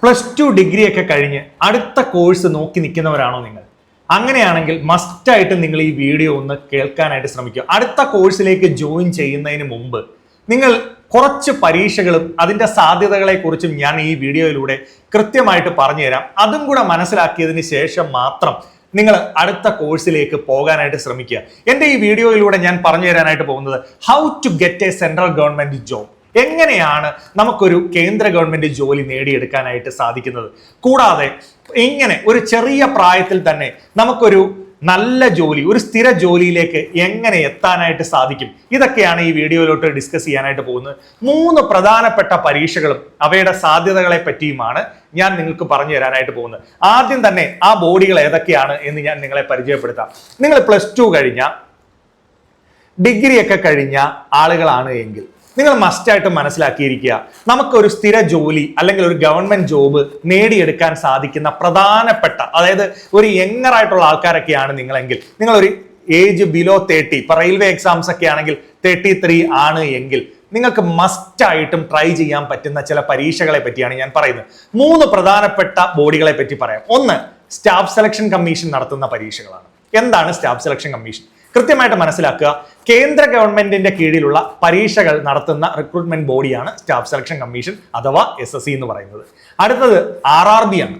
+2 degree ഒക്കെ കഴിഞ്ഞ് അടുത്ത കോഴ്സ് നോക്കി നിൽക്കുന്നവരാണോ നിങ്ങൾ? അങ്ങനെയാണെങ്കിൽ മസ്റ്റായിട്ട് നിങ്ങൾ ഈ വീഡിയോ ഒന്ന് കേൾക്കാനായിട്ട് ശ്രമിക്കുക. അടുത്ത കോഴ്സിലേക്ക് ജോയിൻ ചെയ്യുന്നതിന് മുമ്പ് നിങ്ങൾ കുറച്ച് പരീക്ഷകളും അതിന്റെ സാധ്യതകളെ കുറിച്ചും ഞാൻ ഈ വീഡിയോയിലൂടെ കൃത്യമായിട്ട് പറഞ്ഞു തരാം. അതും കൂടെ മനസ്സിലാക്കിയതിന് ശേഷം മാത്രം നിങ്ങൾ അടുത്ത കോഴ്സിലേക്ക് പോകാനായിട്ട് ശ്രമിക്കുക. എൻ്റെ ഈ വീഡിയോയിലൂടെ ഞാൻ പറഞ്ഞു തരാനായിട്ട് പോകുന്നത് how to get a central government job, എങ്ങനെയാണ് നമുക്കൊരു കേന്ദ്ര ഗവൺമെന്റ് ജോലി നേടിയെടുക്കാനായിട്ട് സാധിക്കുന്നത്. കൂടാതെ ഇങ്ങനെ ഒരു ചെറിയ പ്രായത്തിൽ തന്നെ നമുക്കൊരു നല്ല ജോലി, ഒരു സ്ഥിര ജോലിയിലേക്ക് എങ്ങനെ എത്താനായിട്ട് സാധിക്കും, ഇതൊക്കെയാണ് ഈ വീഡിയോയിലോട്ട് ഡിസ്കസ് ചെയ്യാനായിട്ട് പോകുന്നത്. 3 പ്രധാനപ്പെട്ട പരീക്ഷകളും അവയുടെ സാധ്യതകളെ പറ്റിയുമാണ് ഞാൻ നിങ്ങൾക്ക് പറഞ്ഞു തരാനായിട്ട് പോകുന്നത്. ആദ്യം തന്നെ ആ ബോഡികൾ ഏതൊക്കെയാണ് എന്ന് ഞാൻ നിങ്ങളെ പരിചയപ്പെടുത്താം. നിങ്ങൾ +2 കഴിഞ്ഞ, ഡിഗ്രി ഒക്കെ കഴിഞ്ഞ ആളുകളാണ് എങ്കിൽ നിങ്ങൾ മസ്റ്റായിട്ട് മനസ്സിലാക്കിയിരിക്കുക, നമുക്കൊരു സ്ഥിര ജോലി അല്ലെങ്കിൽ ഒരു ഗവൺമെന്റ് ജോബ് നേടിയെടുക്കാൻ സാധിക്കുന്ന പ്രധാനപ്പെട്ട, അതായത് ഒരു യങ്ങറായിട്ടുള്ള ആൾക്കാരൊക്കെയാണ് നിങ്ങളെങ്കിൽ, നിങ്ങളൊരു ഏജ് ബിലോ 30, ഇപ്പൊ റെയിൽവേ എക്സാംസ് ഒക്കെ ആണെങ്കിൽ 33 ആണ് എങ്കിൽ നിങ്ങൾക്ക് മസ്റ്റായിട്ടും ട്രൈ ചെയ്യാൻ പറ്റുന്ന ചില പരീക്ഷകളെ പറ്റിയാണ് ഞാൻ പറയുന്നത്. 3 പ്രധാനപ്പെട്ട ബോഡികളെ പറ്റി പറയാം. ഒന്ന്, സ്റ്റാഫ് സെലക്ഷൻ കമ്മീഷൻ നടത്തുന്ന പരീക്ഷകളാണ്. എന്താണ് സ്റ്റാഫ് സെലക്ഷൻ കമ്മീഷൻ? കൃത്യമായിട്ട് മനസ്സിലാക്കുക. കേന്ദ്ര ഗവൺമെന്റിന്റെ കീഴിലുള്ള പരീക്ഷകൾ നടത്തുന്ന റിക്രൂട്ട്മെന്റ് ബോഡിയാണ് സ്റ്റാഫ് സെലക്ഷൻ കമ്മീഷൻ അഥവാ SSC എന്ന് പറയുന്നത്. അടുത്തത് RRB ആണ്.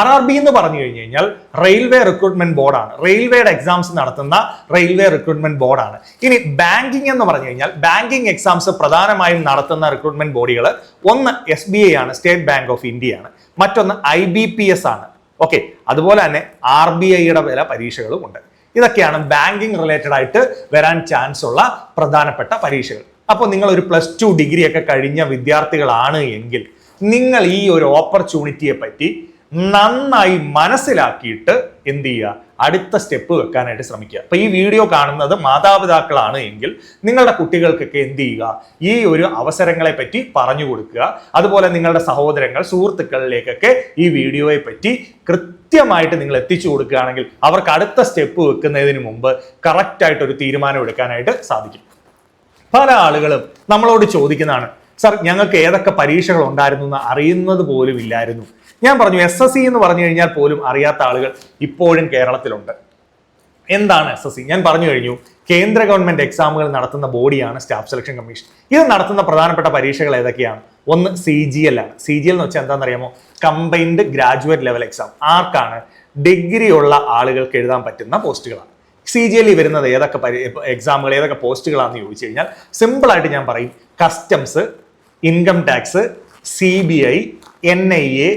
RRB എന്ന് പറഞ്ഞു കഴിഞ്ഞാൽ റെയിൽവേ റിക്രൂട്ട്മെന്റ് ബോർഡാണ്. റെയിൽവേയുടെ എക്സാംസ് നടത്തുന്ന റെയിൽവേ റിക്രൂട്ട്മെന്റ് ബോർഡാണ്. ഇനി ബാങ്കിങ് എന്ന് പറഞ്ഞു കഴിഞ്ഞാൽ ബാങ്കിങ് എക്സാംസ് പ്രധാനമായും നടത്തുന്ന റിക്രൂട്ട്മെന്റ് ബോഡികൾ ഒന്ന് SBI ആണ്, സ്റ്റേറ്റ് ബാങ്ക് ഓഫ് ഇന്ത്യ ആണ്. മറ്റൊന്ന് IBPS ആണ്. ഓക്കെ, അതുപോലെ തന്നെ RBIയുടെ പല പരീക്ഷകളും ഉണ്ട്. ഇതൊക്കെയാണ് ബാങ്കിങ് റിലേറ്റഡ് ആയിട്ട് വരാൻ ചാൻസ് ഉള്ള പ്രധാനപ്പെട്ട പരീക്ഷകൾ. അപ്പോൾ നിങ്ങൾ ഒരു +2 ഡിഗ്രി ഒക്കെ കഴിഞ്ഞ വിദ്യാർത്ഥികളാണ് എങ്കിൽ നിങ്ങൾ ഈ ഒരു ഓപ്പർച്യൂണിറ്റിയെ പറ്റി നന്നായി മനസ്സിലാക്കിയിട്ട് എന്ത് ചെയ്യുക, അടുത്ത സ്റ്റെപ്പ് വെക്കാനായിട്ട് ശ്രമിക്കുക. അപ്പൊ ഈ വീഡിയോ കാണുന്നത് മാതാപിതാക്കളാണ് എങ്കിൽ നിങ്ങളുടെ കുട്ടികൾക്കൊക്കെ എന്ത് ചെയ്യുക, ഈ ഒരു അവസരങ്ങളെ പറ്റി പറഞ്ഞു കൊടുക്കുക. അതുപോലെ നിങ്ങളുടെ സഹോദരങ്ങൾ, സുഹൃത്തുക്കളിലേക്കൊക്കെ ഈ വീഡിയോയെ പറ്റി കൃത്യമായിട്ട് നിങ്ങൾ എത്തിച്ചു കൊടുക്കുകയാണെങ്കിൽ അവർക്ക് അടുത്ത സ്റ്റെപ്പ് വെക്കുന്നതിന് മുമ്പ് കറക്റ്റ് ആയിട്ട് ഒരു തീരുമാനം എടുക്കാനായിട്ട് സാധിക്കും. പല ആളുകളും നമ്മളോട് ചോദിക്കുന്നതാണ്, സർ ഞങ്ങൾക്ക് ഏതൊക്കെ പരീക്ഷകൾ ഉണ്ടായിരുന്നു എന്ന് അറിയുന്നത് പോലും ഇല്ലായിരുന്നു. ഞാൻ പറഞ്ഞു, SSC എന്ന് പറഞ്ഞു കഴിഞ്ഞാൽ പോലും അറിയാത്ത ആളുകൾ ഇപ്പോഴും കേരളത്തിലുണ്ട്. എന്താണ് SSC? ഞാൻ പറഞ്ഞു കഴിഞ്ഞു, കേന്ദ്ര ഗവൺമെന്റ് എക്സാമുകൾ നടത്തുന്ന ബോഡിയാണ് സ്റ്റാഫ് സെലക്ഷൻ കമ്മീഷൻ. ഇത് നടത്തുന്ന പ്രധാനപ്പെട്ട പരീക്ഷകൾ ഏതൊക്കെയാണ്? ഒന്ന് CGL ആണ്. CGL എന്ന് വെച്ചാൽ എന്താണെന്നറിയാമോ? Combined graduate level exam. ആർക്കാണ്? ഡിഗ്രി ഉള്ള ആളുകൾക്ക് എഴുതാൻ പറ്റുന്ന പോസ്റ്റുകളാണ്. CGL വരുന്നത് ഏതൊക്കെ എക്സാമുകൾ, ഏതൊക്കെ പോസ്റ്റുകളാണെന്ന് ചോദിച്ചു കഴിഞ്ഞാൽ സിമ്പിൾ ആയിട്ട് ഞാൻ പറയും, customs, income tax, CBI, NIA,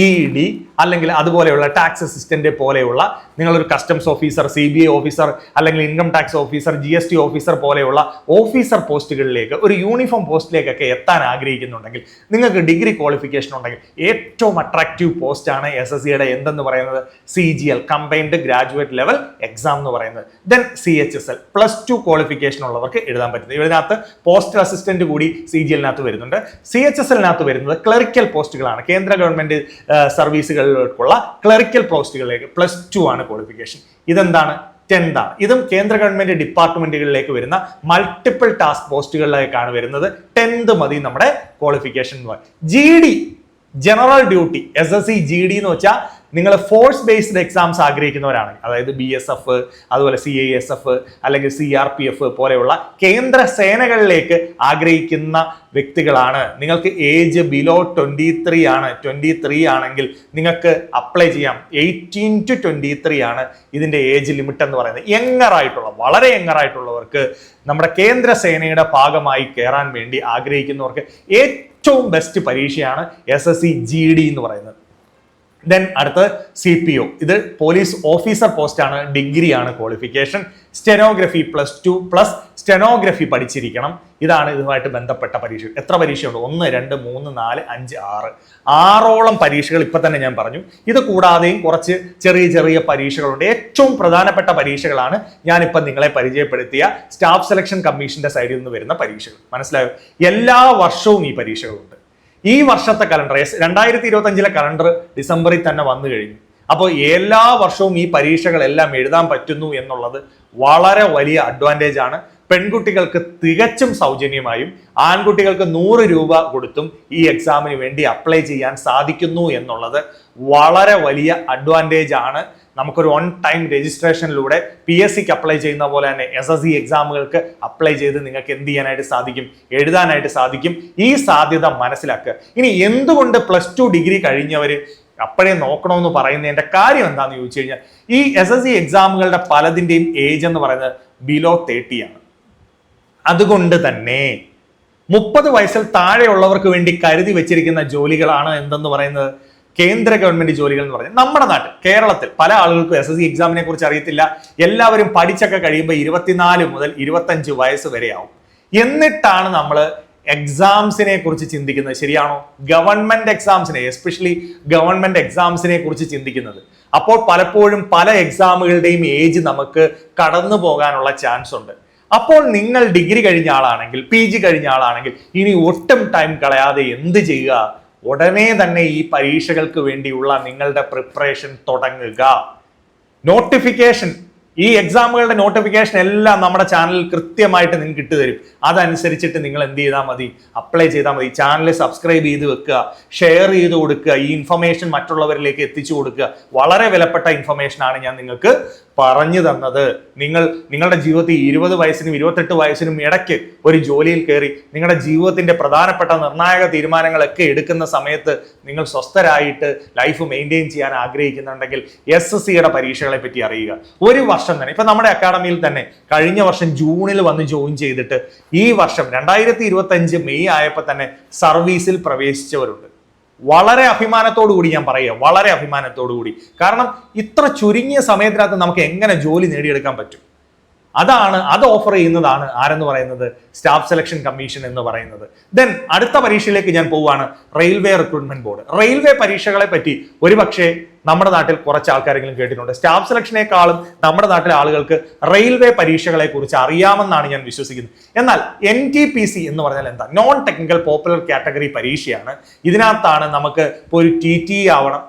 ED അല്ലെങ്കിൽ അതുപോലെയുള്ള ടാക്സ് അസിസ്റ്റന്റ് പോലെയുള്ള, നിങ്ങളൊരു കസ്റ്റംസ് ഓഫീസർ, CBI ഓഫീസർ അല്ലെങ്കിൽ income tax officer, GST officer പോലെയുള്ള ഓഫീസർ പോസ്റ്റുകളിലേക്ക്, ഒരു യൂണിഫോം പോസ്റ്റിലേക്കൊക്കെ എത്താൻ ആഗ്രഹിക്കുന്നുണ്ടെങ്കിൽ, നിങ്ങൾക്ക് ഡിഗ്രി ക്വാളിഫിക്കേഷൻ ഉണ്ടെങ്കിൽ ഏറ്റവും അട്രാക്റ്റീവ് പോസ്റ്റാണ് SSCയുടെ എന്തെന്ന് പറയുന്നത്? CGL, combined graduate level exam എന്ന് പറയുന്നത്. ദെൻ CHSL, +2 ക്വാളിഫിക്കേഷൻ ഉള്ളവർക്ക് എഴുതാൻ പറ്റുന്നത്. ഇതിനകത്ത് പോസ്റ്റൽ അസിസ്റ്റന്റ് കൂടി CGL-നകത്ത് വരുന്നുണ്ട്. CHSL-നകത്ത് വരുന്നത് ക്ലറിക്കൽ പോസ്റ്റുകളാണ്. കേന്ദ്ര ഗവൺമെന്റ് സർവീസുകളിലേക്കുള്ള ക്ലറിക്കൽ പോസ്റ്റുകളിലേക്ക് +2 ആണ് ക്വാളിഫിക്കേഷൻ. ഇതെന്താണ്? 10th ആണ്. ഇതും കേന്ദ്ര ഗവൺമെന്റ് ഡിപ്പാർട്ട്മെന്റുകളിലേക്ക് വരുന്ന മൾട്ടിപ്പിൾ ടാസ്ക് പോസ്റ്റുകളിലേക്കാണ് വരുന്നത്. 10th മതി നമ്മുടെ qualification. GD, general duty, SSC GD എന്ന് വെച്ചാൽ നിങ്ങൾ ഫോഴ്സ് ബേസ്ഡ് എക്സാംസ് ആഗ്രഹിക്കുന്നവരാണ്, അതായത് BSF, അതുപോലെ CISF അല്ലെങ്കിൽ CRPF പോലെയുള്ള കേന്ദ്ര സേനകളിലേക്ക് ആഗ്രഹിക്കുന്ന വ്യക്തികളാണ്. നിങ്ങൾക്ക് ഏജ് ബിലോ 23 ആണ്. 23 ആണെങ്കിൽ നിങ്ങൾക്ക് അപ്ലൈ ചെയ്യാം. 18 to 23 ആണ് ഇതിന്റെ ഏജ് ലിമിറ്റ് എന്ന് പറയുന്നത്. യങ്ങറായിട്ടുള്ള, വളരെ യങ്ങറായിട്ടുള്ളവർക്ക് നമ്മുടെ കേന്ദ്ര സേനയുടെ ഭാഗമായി കയറാൻ വേണ്ടി ആഗ്രഹിക്കുന്നവർക്ക് ഏറ്റവും ബെസ്റ്റ് പരീക്ഷയാണ് SSC GD എന്ന് പറയുന്നത്. ദെൻ അടുത്ത് CPO, ഇത് പോലീസ് ഓഫീസർ പോസ്റ്റ് ആണ്. ഡിഗ്രി ആണ് ക്വാളിഫിക്കേഷൻ. സ്റ്റെനോഗ്രഫി +2 പ്ലസ് സ്റ്റെനോഗ്രഫി പഠിച്ചിരിക്കണം. ഇതാണ് ഇതുമായിട്ട് ബന്ധപ്പെട്ട പരീക്ഷ. എത്ര പരീക്ഷയുണ്ട്? 1, 2, 3, 4, 5, 6 പരീക്ഷകൾ ഇപ്പൊ തന്നെ ഞാൻ പറഞ്ഞു. ഇത് കൂടാതെയും കുറച്ച് ചെറിയ ചെറിയ പരീക്ഷകളുണ്ട്. ഏറ്റവും പ്രധാനപ്പെട്ട പരീക്ഷകളാണ് ഞാനിപ്പോൾ നിങ്ങളെ പരിചയപ്പെടുത്തിയ സ്റ്റാഫ് സെലക്ഷൻ കമ്മീഷന്റെ സൈഡിൽ നിന്ന് വരുന്ന പരീക്ഷകൾ. മനസ്സിലായോ? എല്ലാ വർഷവും ഈ പരീക്ഷകളുണ്ട്. ഈ വർഷത്തെ കലണ്ടർ, 2025 കലണ്ടർ ഡിസംബറിൽ തന്നെ വന്നു കഴിഞ്ഞു. അപ്പോൾ എല്ലാ വർഷവും ഈ പരീക്ഷകളെല്ലാം എഴുതാൻ പറ്റുന്നു എന്നുള്ളത് വളരെ വലിയ അഡ്വാൻറ്റേജ് ആണ്. പെൺകുട്ടികൾക്ക് തികച്ചും സൗജന്യമായും ആൺകുട്ടികൾക്ക് 100 രൂപ കൊടുത്തും ഈ എക്സാമിന് വേണ്ടി അപ്ലൈ ചെയ്യാൻ സാധിക്കുന്നു എന്നുള്ളത് വളരെ വലിയ അഡ്വാൻറ്റേജ് ആണ്. നമുക്കൊരു ഓൺ ടൈം രജിസ്ട്രേഷനിലൂടെ PSCക്ക് അപ്ലൈ ചെയ്യുന്ന പോലെ തന്നെ SSC എക്സാമുകൾക്ക് അപ്ലൈ ചെയ്ത് നിങ്ങൾക്ക് എന്ത് ചെയ്യാനായിട്ട് സാധിക്കും, എഴുതാനായിട്ട് സാധിക്കും. ഈ സാധ്യത മനസ്സിലാക്കുക. ഇനി എന്തുകൊണ്ട് +2 ഡിഗ്രി കഴിഞ്ഞവർ അപ്പോഴേ നോക്കണമെന്ന് പറയുന്നതിന്റെ കാര്യം എന്താണെന്ന് ചോദിച്ചു കഴിഞ്ഞാൽ, ഈ SSC എക്സാമുകളുടെ പലതിന്റെയും ഏജ് എന്ന് പറയുന്നത് ബിലോ 30 ആണ്. അതുകൊണ്ട് തന്നെ 30 വയസ്സിൽ താഴെയുള്ളവർക്ക് വേണ്ടി കരുതി വെച്ചിരിക്കുന്ന ജോലികളാണ് എന്തെന്ന് പറയുന്നത് കേന്ദ്ര ഗവൺമെന്റ് ജോലികൾ എന്ന് പറയുന്നത്. നമ്മുടെ നാട്ടിൽ കേരളത്തിൽ പല ആളുകൾക്കും SSC എക്സാമിനെ കുറിച്ച് അറിയത്തില്ല. എല്ലാവരും പഠിച്ചൊക്കെ കഴിയുമ്പോൾ 24 മുതൽ 25 വയസ്സ് വരെ ആവും. എന്നിട്ടാണ് നമ്മൾ എക്സാംസിനെ കുറിച്ച് ചിന്തിക്കുന്നത്. ശരിയാണോ? ഗവൺമെന്റ് എക്സാംസിനെ, എസ്പെഷ്യലി ഗവൺമെന്റ് എക്സാംസിനെ കുറിച്ച് ചിന്തിക്കുന്നത്. അപ്പോൾ പലപ്പോഴും പല എക്സാമുകളുടെയും ഏജ് നമുക്ക് കടന്നു പോകാനുള്ള ചാൻസ് ഉണ്ട്. അപ്പോൾ നിങ്ങൾ ഡിഗ്രി കഴിഞ്ഞ ആളാണെങ്കിൽ, PG കഴിഞ്ഞ ആളാണെങ്കിൽ ഇനി ഒട്ടും ടൈം കളയാതെ എന്ത് ചെയ്യുക? ഉടനെ തന്നെ ഈ പരീക്ഷകൾക്ക് വേണ്ടിയുള്ള നിങ്ങളുടെ പ്രിപ്പറേഷൻ തുടങ്ങുക. നോട്ടിഫിക്കേഷൻ, ഈ എക്സാമുകളുടെ നോട്ടിഫിക്കേഷൻ എല്ലാം നമ്മുടെ ചാനലിൽ കൃത്യമായിട്ട് നിങ്ങൾക്ക് ഇട്ടുതരും. അതനുസരിച്ചിട്ട് നിങ്ങൾ എന്ത് ചെയ്താൽ മതി? അപ്ലൈ ചെയ്താൽ മതി. ചാനൽ സബ്സ്ക്രൈബ് ചെയ്ത് വെക്കുക, ഷെയർ ചെയ്ത് കൊടുക്കുക, ഈ ഇൻഫർമേഷൻ മറ്റുള്ളവരിലേക്ക് എത്തിച്ചു കൊടുക്കുക. വളരെ വിലപ്പെട്ട ഇൻഫർമേഷൻ ആണ് ഞാൻ നിങ്ങൾക്ക് പറഞ്ഞു തന്നത്. നിങ്ങളുടെ ജീവിതത്തിൽ 20 വയസ്സിനും 28 വയസ്സിനും ഇടയ്ക്ക് ഒരു ജോലിയിൽ കയറി നിങ്ങളുടെ ജീവിതത്തിന്റെ പ്രധാനപ്പെട്ട നിർണായക തീരുമാനങ്ങളൊക്കെ എടുക്കുന്ന സമയത്ത് നിങ്ങൾ സ്വസ്ഥരായിട്ട് ലൈഫ് മെയിൻറ്റെയിൻ ചെയ്യാൻ ആഗ്രഹിക്കുന്നുണ്ടെങ്കിൽ SSCയുടെ പരീക്ഷകളെ പറ്റി അറിയുക. ഒരു വർഷം തന്നെ, ഇപ്പൊ നമ്മുടെ അക്കാഡമിയിൽ തന്നെ കഴിഞ്ഞ വർഷം ജൂണിൽ വന്ന് ജോയിൻ ചെയ്തിട്ട് ഈ വർഷം 2025 മെയ് ആയപ്പോൾ തന്നെ സർവീസിൽ പ്രവേശിച്ചവരുണ്ട്. വളരെ അഭിമാനത്തോടു കൂടി ഞാൻ പറയുക, വളരെ അഭിമാനത്തോടു കൂടി. കാരണം ഇത്ര ചുരുങ്ങിയ സമയത്തിനകത്ത് നമുക്ക് എങ്ങനെ ജോലി നേടിയെടുക്കാൻ പറ്റും? അത് ഓഫർ ചെയ്യുന്നതാണ് ആരെന്ന് പറയുന്നത് സ്റ്റാഫ് സെലക്ഷൻ കമ്മീഷൻ എന്ന് പറയുന്നത്. ദെൻ അടുത്ത പരീക്ഷയിലേക്ക് ഞാൻ പോവുകയാണ്, റെയിൽവേ റിക്രൂട്ട്മെന്റ് ബോർഡ്. റെയിൽവേ പരീക്ഷകളെ പറ്റി ഒരുപക്ഷെ നമ്മുടെ നാട്ടിൽ കുറച്ച് ആൾക്കാരെങ്കിലും കേട്ടിട്ടുണ്ട്. സ്റ്റാഫ് സെലക്ഷനേക്കാളും നമ്മുടെ നാട്ടിലെ ആളുകൾക്ക് റെയിൽവേ പരീക്ഷകളെ കുറിച്ച് അറിയാമെന്നാണ് ഞാൻ വിശ്വസിക്കുന്നത്. എന്നാൽ NTPC എന്ന് പറഞ്ഞാൽ എന്താ? നോൺ ടെക്നിക്കൽ പോപ്പുലർ കാറ്റഗറി പരീക്ഷയാണ്. ഇതിനകത്താണ് നമുക്ക് ഇപ്പോൾ ഒരു TTE ആവണം,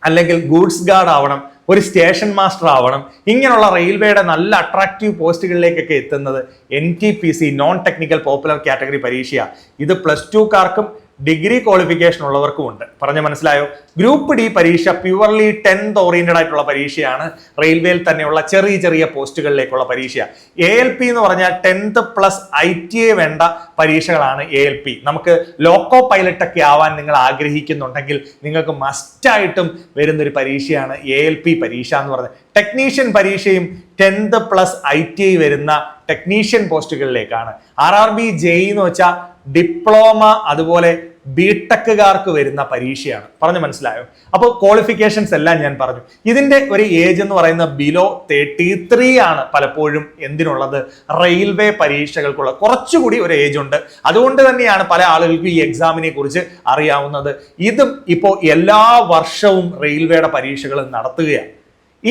അല്ലെങ്കിൽ ഗൂഡ്സ് ഗാർഡ് ആവണം, ഒരു സ്റ്റേഷൻ മാസ്റ്റർ ആവണം, ഇങ്ങനെയുള്ള റെയിൽവേയുടെ നല്ല അട്രാക്റ്റീവ് പോസ്റ്റുകളിലേക്കൊക്കെ എത്തുന്നത് NTPC non technical popular category പരീക്ഷയാണ്. ഇത് +2കാർക്കും ഡിഗ്രി ക്വാളിഫിക്കേഷൻ ഉള്ളവർക്കും ഉണ്ട്. പറഞ്ഞ മനസ്സിലായോ? ഗ്രൂപ്പ് D പരീക്ഷ പ്യുവർലി 10th ഓറിയന്റഡ് ആയിട്ടുള്ള പരീക്ഷയാണ്. റെയിൽവേയിൽ തന്നെയുള്ള ചെറിയ ചെറിയ പോസ്റ്റുകളിലേക്കുള്ള പരീക്ഷയാണ്. ALP എന്ന് പറഞ്ഞാൽ 10th പ്ലസ് ITA വേണ്ട പരീക്ഷകളാണ് ALP. നമുക്ക് ലോക്കോ പൈലറ്റ് ഒക്കെ ആവാൻ നിങ്ങൾ ആഗ്രഹിക്കുന്നുണ്ടെങ്കിൽ നിങ്ങൾക്ക് മസ്റ്റായിട്ടും വരുന്നൊരു പരീക്ഷയാണ് ALP പരീക്ഷ എന്ന് പറയുന്നത്. ടെക്നീഷ്യൻ പരീക്ഷയും 10th പ്ലസ് ITA വരുന്ന ടെക്നീഷ്യൻ പോസ്റ്റുകളിലേക്കാണ്. RRB JEE എന്ന് വെച്ചാൽ ഡിപ്ലോമ അതുപോലെ BTechകാർക്ക് വരുന്ന പരീക്ഷയാണ്. പറഞ്ഞു മനസ്സിലായോ? അപ്പോൾ ക്വാളിഫിക്കേഷൻസ് എല്ലാം ഞാൻ പറഞ്ഞു. ഇതിന്റെ ഒരു ഏജ് എന്ന് പറയുന്നത് ബിലോ 33 ആണ് പലപ്പോഴും എന്തിനുള്ളത്? റെയിൽവേ പരീക്ഷകൾക്കുള്ള കുറച്ചുകൂടി ഒരു ഏജ് ഉണ്ട്. അതുകൊണ്ട് തന്നെയാണ് പല ആളുകൾക്കും ഈ എക്സാമിനെ കുറിച്ച് അറിയാവുന്നത്. ഇതും ഇപ്പോൾ എല്ലാ വർഷവും റെയിൽവേയുടെ പരീക്ഷകൾ നടത്തുകയാണ്.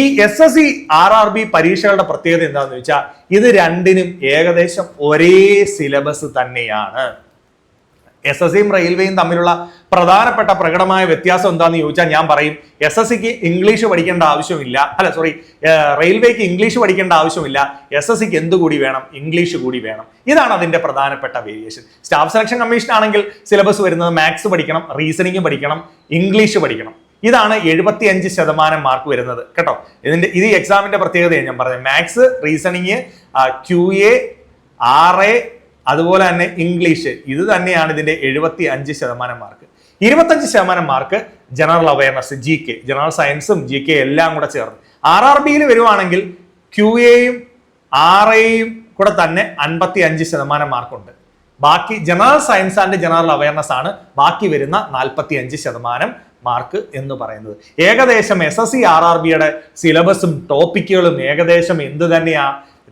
ഈ SSC RRB പരീക്ഷകളുടെ പ്രത്യേകത എന്താണെന്ന് വെച്ചാൽ ഇത് രണ്ടിനും ഏകദേശം ഒരേ സിലബസ് തന്നെയാണ്. SSCയും റെയിൽവേയും തമ്മിലുള്ള പ്രധാനപ്പെട്ട പ്രകടമായ വ്യത്യാസം എന്താണെന്ന് ചോദിച്ചാൽ ഞാൻ പറയും SSCക്ക് ഇംഗ്ലീഷ് പഠിക്കേണ്ട ആവശ്യമില്ല, റെയിൽവേക്ക് ഇംഗ്ലീഷ് പഠിക്കേണ്ട ആവശ്യമില്ല. SSCക്ക് എന്തുകൂടി വേണം? ഇംഗ്ലീഷ് കൂടി വേണം. ഇതാണ് അതിന്റെ പ്രധാനപ്പെട്ട വേരിയേഷൻ. സ്റ്റാഫ് സെലക്ഷൻ കമ്മീഷൻ ആണെങ്കിൽ സിലബസ് വരുന്നത് മാത്സ് പഠിക്കണം, റീസണിങ് പഠിക്കണം, ഇംഗ്ലീഷ് പഠിക്കണം. ഇതാണ് 75% മാർക്ക് വരുന്നത് കേട്ടോ. ഇത് എക്സാമിന്റെ പ്രത്യേകതയാണ് ഞാൻ പറഞ്ഞത്. മാത്സ്, റീസണിങ്, QA, RA അതുപോലെ തന്നെ ഇംഗ്ലീഷ്, ഇത് തന്നെയാണ് ഇതിന്റെ 75% mark. 25% mark general awareness, GK, general സയൻസും GK എല്ലാം കൂടെ ചേർന്ന്. RRBയിൽ വരുവാണെങ്കിൽ QAയും RAയും കൂടെ തന്നെ 55% മാർക്കുണ്ട്. ബാക്കി general science and general awareness ആണ് ബാക്കി വരുന്ന 45% മാർക്ക് എന്ന് പറയുന്നത്. ഏകദേശം SSC RRBയുടെ സിലബസും ടോപ്പിക്കുകളും ഏകദേശം എന്ത് തന്നെയാ?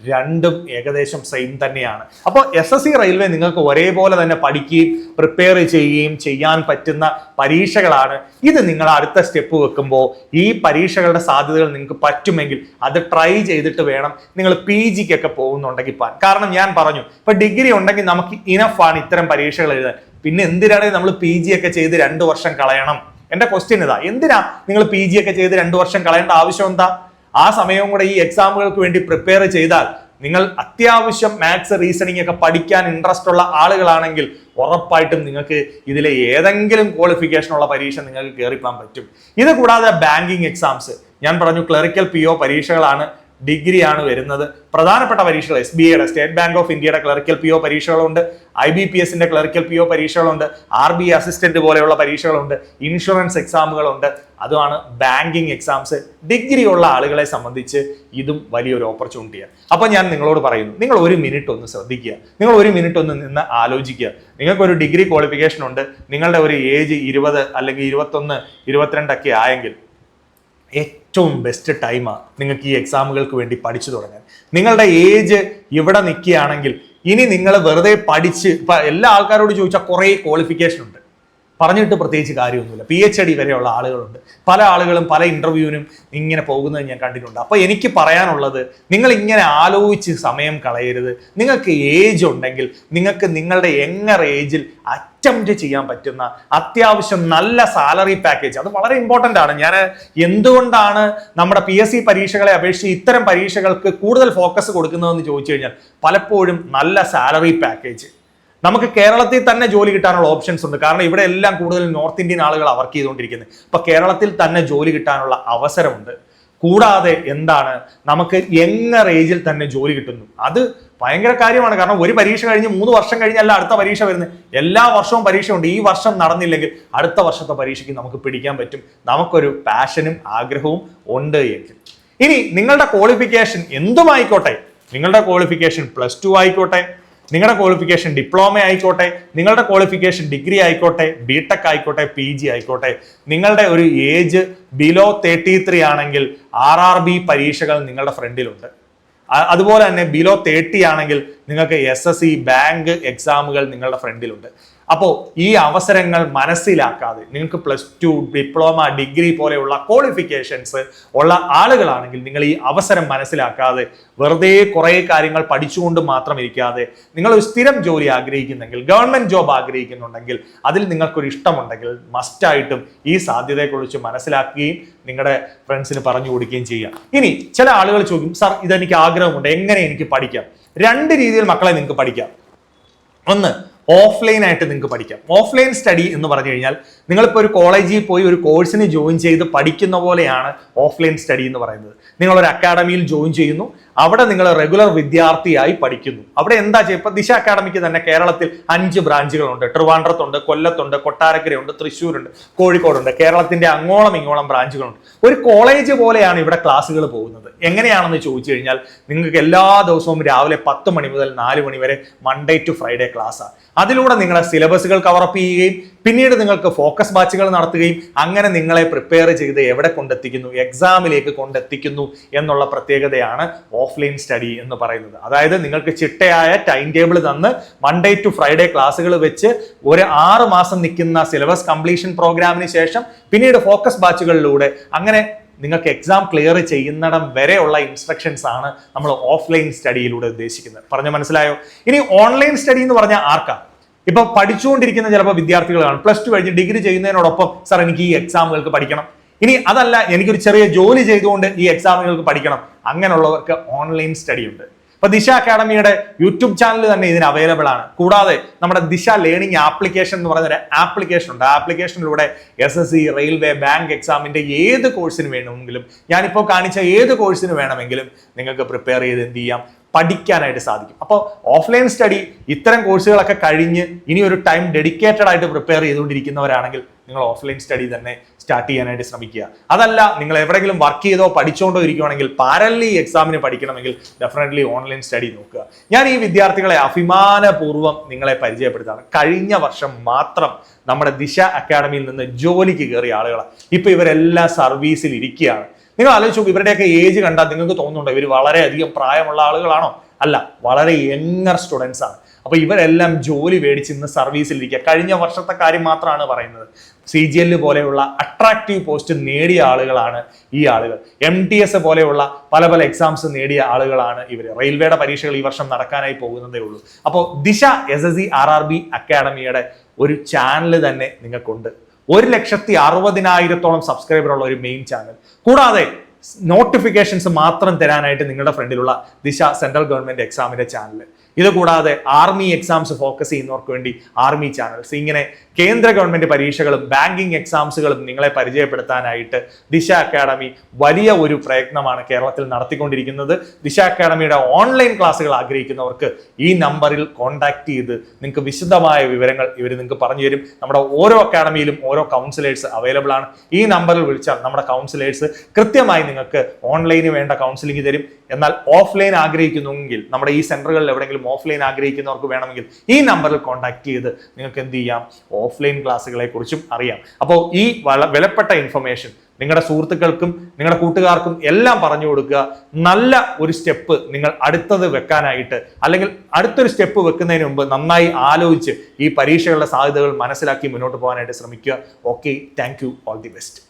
രണ്ടും ഏകദേശം സെയിം തന്നെയാണ്. അപ്പോൾ SSC റെയിൽവേ നിങ്ങൾക്ക് ഒരേപോലെ തന്നെ പഠിക്കുകയും പ്രിപ്പയർ ചെയ്യുകയും ചെയ്യാൻ പറ്റുന്ന പരീക്ഷകളാണ്. ഇത് നിങ്ങൾ അടുത്ത സ്റ്റെപ്പ് വെക്കുമ്പോൾ ഈ പരീക്ഷകളുടെ സാധ്യതകൾ നിങ്ങൾക്ക് പറ്റുമെങ്കിൽ അത് ട്രൈ ചെയ്തിട്ട് വേണം നിങ്ങൾ PGക്കൊക്കെ പോകുന്നുണ്ടെങ്കിൽ പോകാൻ. കാരണം ഞാൻ പറഞ്ഞു, ഇപ്പൊ ഡിഗ്രി ഉണ്ടെങ്കിൽ നമുക്ക് ഇനഫ് ആണ് ഇത്തരം പരീക്ഷകൾ എഴുതാൻ. പിന്നെ എന്തിനാണ് നമ്മൾ PG ഒക്കെ ചെയ്ത് 2 വർഷം കളയണം? എന്റെ ക്വസ്റ്റ്യൻ ഇതാ, എന്തിനാ നിങ്ങൾ PG ഒക്കെ ചെയ്ത് 2 വർഷം കളയേണ്ട ആവശ്യം എന്താ? ആ സമയവും കൂടെ ഈ എക്സാമുകൾക്ക് വേണ്ടി പ്രിപ്പയർ ചെയ്താൽ നിങ്ങൾ അത്യാവശ്യം മാത്സ് റീസണിങ് ഒക്കെ പഠിക്കാൻ ഇൻട്രസ്റ്റ് ഉള്ള ആളുകളാണെങ്കിൽ ഉറപ്പായിട്ടും നിങ്ങൾക്ക് ഇതിലെ ഏതെങ്കിലും ക്വാളിഫിക്കേഷനുള്ള പരീക്ഷ നിങ്ങൾക്ക് കയറിപ്പോകാൻ പറ്റും. ഇത് കൂടാതെ ബാങ്കിങ് എക്സാംസ്, ഞാൻ പറഞ്ഞു ക്ലറിക്കൽ PO പരീക്ഷകളാണ്, ഡിഗ്രി ആണ് വരുന്നത്. പ്രധാനപ്പെട്ട പരീക്ഷകൾ SBIയുടെ സ്റ്റേറ്റ് ബാങ്ക് ഓഫ് ഇന്ത്യയുടെ ക്ലറിക്കൽ PO പരീക്ഷകളുണ്ട്, IBPSന്റെ ക്ലറിക്കൽ PO പരീക്ഷകളുണ്ട്, RBI അസിസ്റ്റന്റ് പോലെയുള്ള പരീക്ഷകളുണ്ട്, ഇൻഷുറൻസ് എക്സാമുകളുണ്ട്. അതുമാണ് ബാങ്കിങ് എക്സാംസ്. ഡിഗ്രി ഉള്ള ആളുകളെ സംബന്ധിച്ച് ഇതും വലിയൊരു ഓപ്പർച്യൂണിറ്റിയാണ്. അപ്പൊ ഞാൻ നിങ്ങളോട് പറയുന്നു, നിങ്ങൾ ഒരു മിനിറ്റ് ഒന്ന് ശ്രദ്ധിക്കുക, നിങ്ങൾ ഒരു മിനിറ്റ് ഒന്ന് നിന്ന് ആലോചിക്കുക. നിങ്ങൾക്കൊരു ഡിഗ്രി ക്വാളിഫിക്കേഷൻ ഉണ്ട്, നിങ്ങളുടെ ഒരു ഏജ് 20 അല്ലെങ്കിൽ 21, 22 ഒക്കെ ആയെങ്കിൽ ഏറ്റവും ബെസ്റ്റ് ടൈമാണ് നിങ്ങൾക്ക് ഈ എക്സാമുകൾക്ക് വേണ്ടി പഠിച്ചു തുടങ്ങാൻ. നിങ്ങളുടെ ഏജ് ഇവിടെ നിൽക്കുകയാണെങ്കിൽ ഇനി നിങ്ങൾ വെറുതെ പഠിച്ച്, ഇപ്പൊ എല്ലാ ആൾക്കാരോട് ചോദിച്ചാൽ കുറേ ക്വാളിഫിക്കേഷൻ ഉണ്ട്, പറഞ്ഞിട്ട് പ്രത്യേകിച്ച് കാര്യമൊന്നുമില്ല. PhD വരെയുള്ള ആളുകളുണ്ട്. പല ആളുകളും പല ഇന്റർവ്യൂവിനും ഇങ്ങനെ പോകുന്നത് ഞാൻ കണ്ടിട്ടുണ്ട്. അപ്പൊ എനിക്ക് പറയാനുള്ളത്, നിങ്ങൾ ഇങ്ങനെ ആലോചിച്ച് സമയം കളയരുത്. നിങ്ങൾക്ക് ഏജ് ഉണ്ടെങ്കിൽ നിങ്ങൾക്ക് നിങ്ങളുടെ യങ്ങർ ഏജിൽ അറ്റംപ്റ്റ് ചെയ്യാൻ പറ്റുന്ന അത്യാവശ്യം നല്ല സാലറി പാക്കേജ്, അത് വളരെ ഇമ്പോർട്ടൻ്റ് ആണ്. ഞാൻ എന്തുകൊണ്ടാണ് നമ്മുടെ PSC പരീക്ഷകളെ അപേക്ഷിച്ച് ഇത്തരം പരീക്ഷകൾക്ക് കൂടുതൽ ഫോക്കസ് കൊടുക്കുന്നതെന്ന് ചോദിച്ചു കഴിഞ്ഞാൽ, പലപ്പോഴും നല്ല സാലറി പാക്കേജ്, നമുക്ക് കേരളത്തിൽ തന്നെ ജോലി കിട്ടാനുള്ള ഓപ്ഷൻസ് ഉണ്ട്. കാരണം ഇവിടെ എല്ലാം കൂടുതൽ നോർത്ത് ഇന്ത്യൻ ആളുകളാണ് വർക്ക് ചെയ്തുകൊണ്ടിരിക്കുന്നത്. അപ്പൊ കേരളത്തിൽ തന്നെ ജോലി കിട്ടാനുള്ള അവസരമുണ്ട്. കൂടാതെ എന്താണ്, നമുക്ക് യങ്ങർ ഏജിൽ തന്നെ ജോലി കിട്ടുന്നു. അത് ഭയങ്കര കാര്യമാണ്. കാരണം ഒരു പരീക്ഷ കഴിഞ്ഞ് 3 വർഷം കഴിഞ്ഞല്ല അടുത്ത പരീക്ഷ വരുന്നത്. എല്ലാ വർഷവും പരീക്ഷയുണ്ട്. ഈ വർഷം നടന്നില്ലെങ്കിൽ അടുത്ത വർഷത്തെ പരീക്ഷയ്ക്ക് നമുക്ക് പിടിക്കാൻ പറ്റും, നമുക്കൊരു പാഷനും ആഗ്രഹവും ഉണ്ട് എങ്കിൽ. ഇനി നിങ്ങളുടെ ക്വാളിഫിക്കേഷൻ എന്തുമായിക്കോട്ടെ, നിങ്ങളുടെ ക്വാളിഫിക്കേഷൻ +2 ആയിക്കോട്ടെ, നിങ്ങളുടെ ക്വാളിഫിക്കേഷൻ ഡിപ്ലോമ ആയിക്കോട്ടെ, നിങ്ങളുടെ ക്വാളിഫിക്കേഷൻ ഡിഗ്രി ആയിക്കോട്ടെ, BTech ആയിക്കോട്ടെ, PG ആയിക്കോട്ടെ, നിങ്ങളുടെ ഒരു ഏജ് ബിലോ 33 ആണെങ്കിൽ RRB പരീക്ഷകൾ നിങ്ങളുടെ ഫ്രണ്ടിലുണ്ട്. അതുപോലെ തന്നെ ബിലോ 30 ആണെങ്കിൽ നിങ്ങൾക്ക് SSC ബാങ്ക് എക്സാമുകൾ നിങ്ങളുടെ ഫ്രണ്ടിലുണ്ട്. അപ്പോൾ ഈ അവസരങ്ങൾ മനസ്സിലാക്കാതെ, നിങ്ങൾക്ക് +2, ഡിപ്ലോമ, ഡിഗ്രി പോലെയുള്ള ക്വാളിഫിക്കേഷൻസ് ഉള്ള ആളുകളാണെങ്കിൽ നിങ്ങൾ ഈ അവസരം മനസ്സിലാക്കാതെ വെറുതെ കുറേ കാര്യങ്ങൾ പഠിച്ചുകൊണ്ട് മാത്രം ഇരിക്കാതെ, നിങ്ങൾ ഒരു സ്ഥിരം ജോലി ആഗ്രഹിക്കുന്നെങ്കിൽ, ഗവൺമെന്റ് ജോബ് ആഗ്രഹിക്കുന്നുണ്ടെങ്കിൽ, അതിൽ നിങ്ങൾക്കൊരു ഇഷ്ടമുണ്ടെങ്കിൽ മസ്റ്റായിട്ടും ഈ സാധ്യതയെക്കുറിച്ച് മനസ്സിലാക്കുകയും നിങ്ങളുടെ ഫ്രണ്ട്സിന് പറഞ്ഞു കൊടുക്കുകയും ചെയ്യാം. ഇനി ചില ആളുകൾ ചോദിക്കും, സാർ ഇതെനിക്ക് ആഗ്രഹമുണ്ട്, എങ്ങനെ എനിക്ക് പഠിക്കാം? 2 രീതിയിൽ മക്കളെ നിങ്ങൾക്ക് പഠിക്കാം. ഒന്ന്, ഓഫ്ലൈൻ ആയിട്ട് നിങ്ങൾക്ക് പഠിക്കാം. ഓഫ്ലൈൻ സ്റ്റഡി എന്ന് പറഞ്ഞു കഴിഞ്ഞാൽ നിങ്ങളിപ്പോൾ ഒരു കോളേജിൽ പോയി ഒരു കോഴ്സിന് ജോയിൻ ചെയ്ത് പഠിക്കുന്ന പോലെയാണ് ഓഫ്ലൈൻ സ്റ്റഡി എന്ന് പറയുന്നത്. നിങ്ങളൊരു അക്കാഡമിയിൽ ജോയിൻ ചെയ്യുന്നു, അവിടെ നിങ്ങൾ റെഗുലർ വിദ്യാർത്ഥിയായി പഠിക്കുന്നു. അവിടെ എന്താ ചെയ്യുക? ഇപ്പൊ ദിശ അക്കാഡമിക്ക് തന്നെ കേരളത്തിൽ 5 ബ്രാഞ്ചുകളുണ്ട്. ട്രിവാൻഡ്രത്തുണ്ട്, കൊല്ലത്തുണ്ട്, കൊട്ടാരക്കരയുണ്ട്, തൃശ്ശൂരുണ്ട്, കോഴിക്കോടുണ്ട്. കേരളത്തിന്റെ അങ്ങോളം ഇങ്ങോളം ബ്രാഞ്ചുകളുണ്ട്. ഒരു കോളേജ് പോലെയാണ് ഇവിടെ ക്ലാസ്സുകൾ പോകുന്നത്. എങ്ങനെയാണെന്ന് ചോദിച്ചു കഴിഞ്ഞാൽ, നിങ്ങൾക്ക് എല്ലാ ദിവസവും രാവിലെ 10 മണി മുതൽ 4 മണി വരെ മൺഡേ ടു ഫ്രൈഡേ ക്ലാസ്സാണ്. അതിലൂടെ നിങ്ങളെ സിലബസുകൾ കവറപ്പ് ചെയ്യുകയും പിന്നീട് നിങ്ങൾക്ക് ഫോക്കസ് ബാച്ചുകൾ നടത്തുകയും അങ്ങനെ നിങ്ങളെ പ്രിപ്പയർ ചെയ്ത് എവിടെ കൊണ്ടെത്തിക്കുന്നു, എക്സാമിലേക്ക് കൊണ്ടെത്തിക്കുന്നു എന്നുള്ള പ്രത്യേകതയാണ് ഓഫ്ലൈൻ സ്റ്റഡി എന്ന് പറയുന്നത്. അതായത് നിങ്ങൾക്ക് ചിട്ടയായ ടൈം ടേബിൾ തന്ന് മൺഡേ ടു ഫ്രൈഡേ ക്ലാസ്സുകൾ വെച്ച് ഒരു 6 മാസം നിൽക്കുന്ന സിലബസ് കംപ്ലീഷൻ പ്രോഗ്രാമിന് ശേഷം പിന്നീട് ഫോക്കസ് ബാച്ചുകളിലൂടെ അങ്ങനെ നിങ്ങൾക്ക് എക്സാം ക്ലിയർ ചെയ്യുന്നിടം വരെയുള്ള ഇൻസ്ട്രക്ഷൻസ് ആണ് നമ്മൾ ഓഫ്ലൈൻ സ്റ്റഡിയിലൂടെ ഉദ്ദേശിക്കുന്നത്. പറഞ്ഞു മനസ്സിലായോ? ഇനി ഓൺലൈൻ സ്റ്റഡി എന്ന് പറഞ്ഞാൽ ആർക്കാ? ഇപ്പൊ പഠിച്ചുകൊണ്ടിരിക്കുന്ന ചിലപ്പോൾ വിദ്യാർത്ഥികളാണ്, +2 കഴിഞ്ഞ് ഡിഗ്രി ചെയ്യുന്നതിനോടൊപ്പം സാർ എനിക്ക് ഈ എക്സാമുകൾക്ക് പഠിക്കണം, ഇനി അതല്ല എനിക്കൊരു ചെറിയ ജോലി ചെയ്തുകൊണ്ട് ഈ എക്സാമുകൾക്ക് പഠിക്കണം, അങ്ങനെയുള്ളവർക്ക് ഓൺലൈൻ സ്റ്റഡി ഉണ്ട്. ഇപ്പൊ ദിശ അക്കാഡമിയുടെ യൂട്യൂബ് ചാനൽ തന്നെ ഇതിന് അവൈലബിൾ ആണ്. കൂടാതെ നമ്മുടെ ദിശ ലേണിംഗ് ആപ്ലിക്കേഷൻ എന്ന് പറയുന്ന ഒരു ആപ്ലിക്കേഷൻ ഉണ്ട്. ആപ്ലിക്കേഷനിലൂടെ SSC, റെയിൽവേ, ബാങ്ക് എക്സാമിന്റെ ഏത് കോഴ്സിന് വേണമെങ്കിലും, ഞാനിപ്പോൾ കാണിച്ച ഏത് കോഴ്സിന് വേണമെങ്കിലും നിങ്ങൾക്ക് പ്രിപ്പയർ ചെയ്ത് എന്ത് ചെയ്യാം, പഠിക്കാനായിട്ട് സാധിക്കും. അപ്പോൾ ഓഫ്ലൈൻ സ്റ്റഡി ഇത്തരം കോഴ്സുകളൊക്കെ കഴിഞ്ഞ് ഇനി ഒരു ടൈം ഡെഡിക്കേറ്റഡ് ആയിട്ട് പ്രിപ്പയർ ചെയ്തുകൊണ്ടിരിക്കുന്നവരാണെങ്കിൽ നിങ്ങൾ ഓഫ്ലൈൻ സ്റ്റഡി തന്നെ സ്റ്റാർട്ട് ചെയ്യാനായിട്ട് ശ്രമിക്കുക. അതല്ല, നിങ്ങൾ എവിടെയെങ്കിലും വർക്ക് ചെയ്തോ പഠിച്ചുകൊണ്ടോ ഇരിക്കുകയാണെങ്കിൽ പാരലി എക്സാമിന് പഠിക്കണമെങ്കിൽ ഡെഫിനറ്റ്ലി ഓൺലൈൻ സ്റ്റഡി നോക്കുക. ഞാൻ ഈ വിദ്യാർത്ഥികളെ അഭിമാനപൂർവ്വം നിങ്ങളെ പരിചയപ്പെടുത്താണ്. കഴിഞ്ഞ വർഷം മാത്രം നമ്മുടെ ദിശ അക്കാഡമിയിൽ നിന്ന് ജോലിക്ക് കയറിയ ആളുകളാണ്. ഇപ്പൊ ഇവരെല്ലാം സർവീസിൽ ഇരിക്കുകയാണ്. നിങ്ങൾ ആലോചിച്ച് നോക്കും, ഇവരുടെയൊക്കെ ഏജ് കണ്ടാൽ നിങ്ങൾക്ക് തോന്നുന്നുണ്ടോ ഇവർ വളരെയധികം പ്രായമുള്ള ആളുകളാണോ? അല്ല, വളരെ യങ്ങർ സ്റ്റുഡൻസ് ആണ്. അപ്പൊ ഇവരെല്ലാം ജോലി മേടിച്ച് ഇന്ന് സർവീസിലിരിക്കുക. കഴിഞ്ഞ വർഷത്തെ കാര്യം മാത്രമാണ് പറയുന്നത്. CGL പോലെയുള്ള അട്രാക്റ്റീവ് പോസ്റ്റ് നേടിയ ആളുകളാണ് ഈ ആളുകൾ. MTS പോലെയുള്ള പല പല എക്സാംസ് നേടിയ ആളുകളാണ് ഇവർ. റെയിൽവേയുടെ പരീക്ഷകൾ ഈ വർഷം നടക്കാനായി പോകുന്നതേ ഉള്ളൂ. അപ്പോൾ ദിശ SSC RRB അക്കാഡമിയുടെ ഒരു ചാനൽ തന്നെ നിങ്ങൾക്കുണ്ട്. 1,60,60,000 സബ്സ്ക്രൈബർ ഉള്ള ഒരു മെയിൻ ചാനൽ. കൂടാതെ നോട്ടിഫിക്കേഷൻസ് മാത്രം തരാനായിട്ട് നിങ്ങളുടെ ഫ്രണ്ടിലുള്ള ദിശ സെൻട്രൽ ഗവൺമെന്റ് എക്സാമിന്റെ ചാനൽ, ഇത് കൂടാതെ ആർമി എക്സാംസ് ഫോക്കസ് ചെയ്യുന്നവർക്ക് വേണ്ടി ആർമി ചാനൽസ്, ഇങ്ങനെ കേന്ദ്ര ഗവൺമെന്റ് പരീക്ഷകളും ബാങ്കിങ് എക്സാംസുകളും നിങ്ങളെ പരിചയപ്പെടുത്താനായിട്ട് ദിശ അക്കാഡമി വലിയ ഒരു പ്രയത്നമാണ് കേരളത്തിൽ നടത്തിക്കൊണ്ടിരിക്കുന്നത്. ദിശ അക്കാഡമിയുടെ ഓൺലൈൻ ക്ലാസ്സുകൾ ആഗ്രഹിക്കുന്നവർക്ക് ഈ നമ്പറിൽ കോൺടാക്ട് ചെയ്ത് നിങ്ങൾക്ക് വിശദമായ വിവരങ്ങൾ ഇവർ നിങ്ങൾക്ക് പറഞ്ഞു തരും. നമ്മുടെ ഓരോ അക്കാഡമിയിലും ഓരോ കൗൺസിലേഴ്സ് അവൈലബിൾ ആണ്. ഈ നമ്പറിൽ വിളിച്ചാൽ നമ്മുടെ കൗൺസിലേഴ്സ് കൃത്യമായി നിങ്ങൾക്ക് ഓൺലൈന് വേണ്ട കൗൺസിലിംഗ് തരും. എന്നാൽ ഓഫ്ലൈൻ ആഗ്രഹിക്കുന്നുവെങ്കിൽ, നമ്മുടെ ഈ സെന്ററുകളിൽ എവിടെയെങ്കിലും ഓഫ്ലൈൻ ആഗ്രഹിക്കുന്നവർക്ക് വേണമെങ്കിൽ ഈ നമ്പറിൽ കോൺടാക്ട് ചെയ്ത് നിങ്ങൾക്ക് എന്ത് ചെയ്യാം, ഓഫ്ലൈൻ ക്ലാസ്സുകളെ കുറിച്ചും അറിയാം. അപ്പോൾ ഈ വിലപ്പെട്ട ഇൻഫർമേഷൻ നിങ്ങളുടെ സുഹൃത്തുക്കൾക്കും നിങ്ങളുടെ കൂട്ടുകാർക്കും എല്ലാം പറഞ്ഞു കൊടുക്കുക. നല്ല ഒരു സ്റ്റെപ്പ് നിങ്ങൾ അടുത്തത് വെക്കാനായിട്ട്, അല്ലെങ്കിൽ അടുത്തൊരു സ്റ്റെപ്പ് വെക്കുന്നതിന് മുമ്പ് നന്നായി ആലോചിച്ച് ഈ പരീക്ഷകളുടെ സാധ്യതകൾ മനസ്സിലാക്കി മുന്നോട്ട് പോകാനായിട്ട് ശ്രമിക്കുക. Okay, thank you, all the best.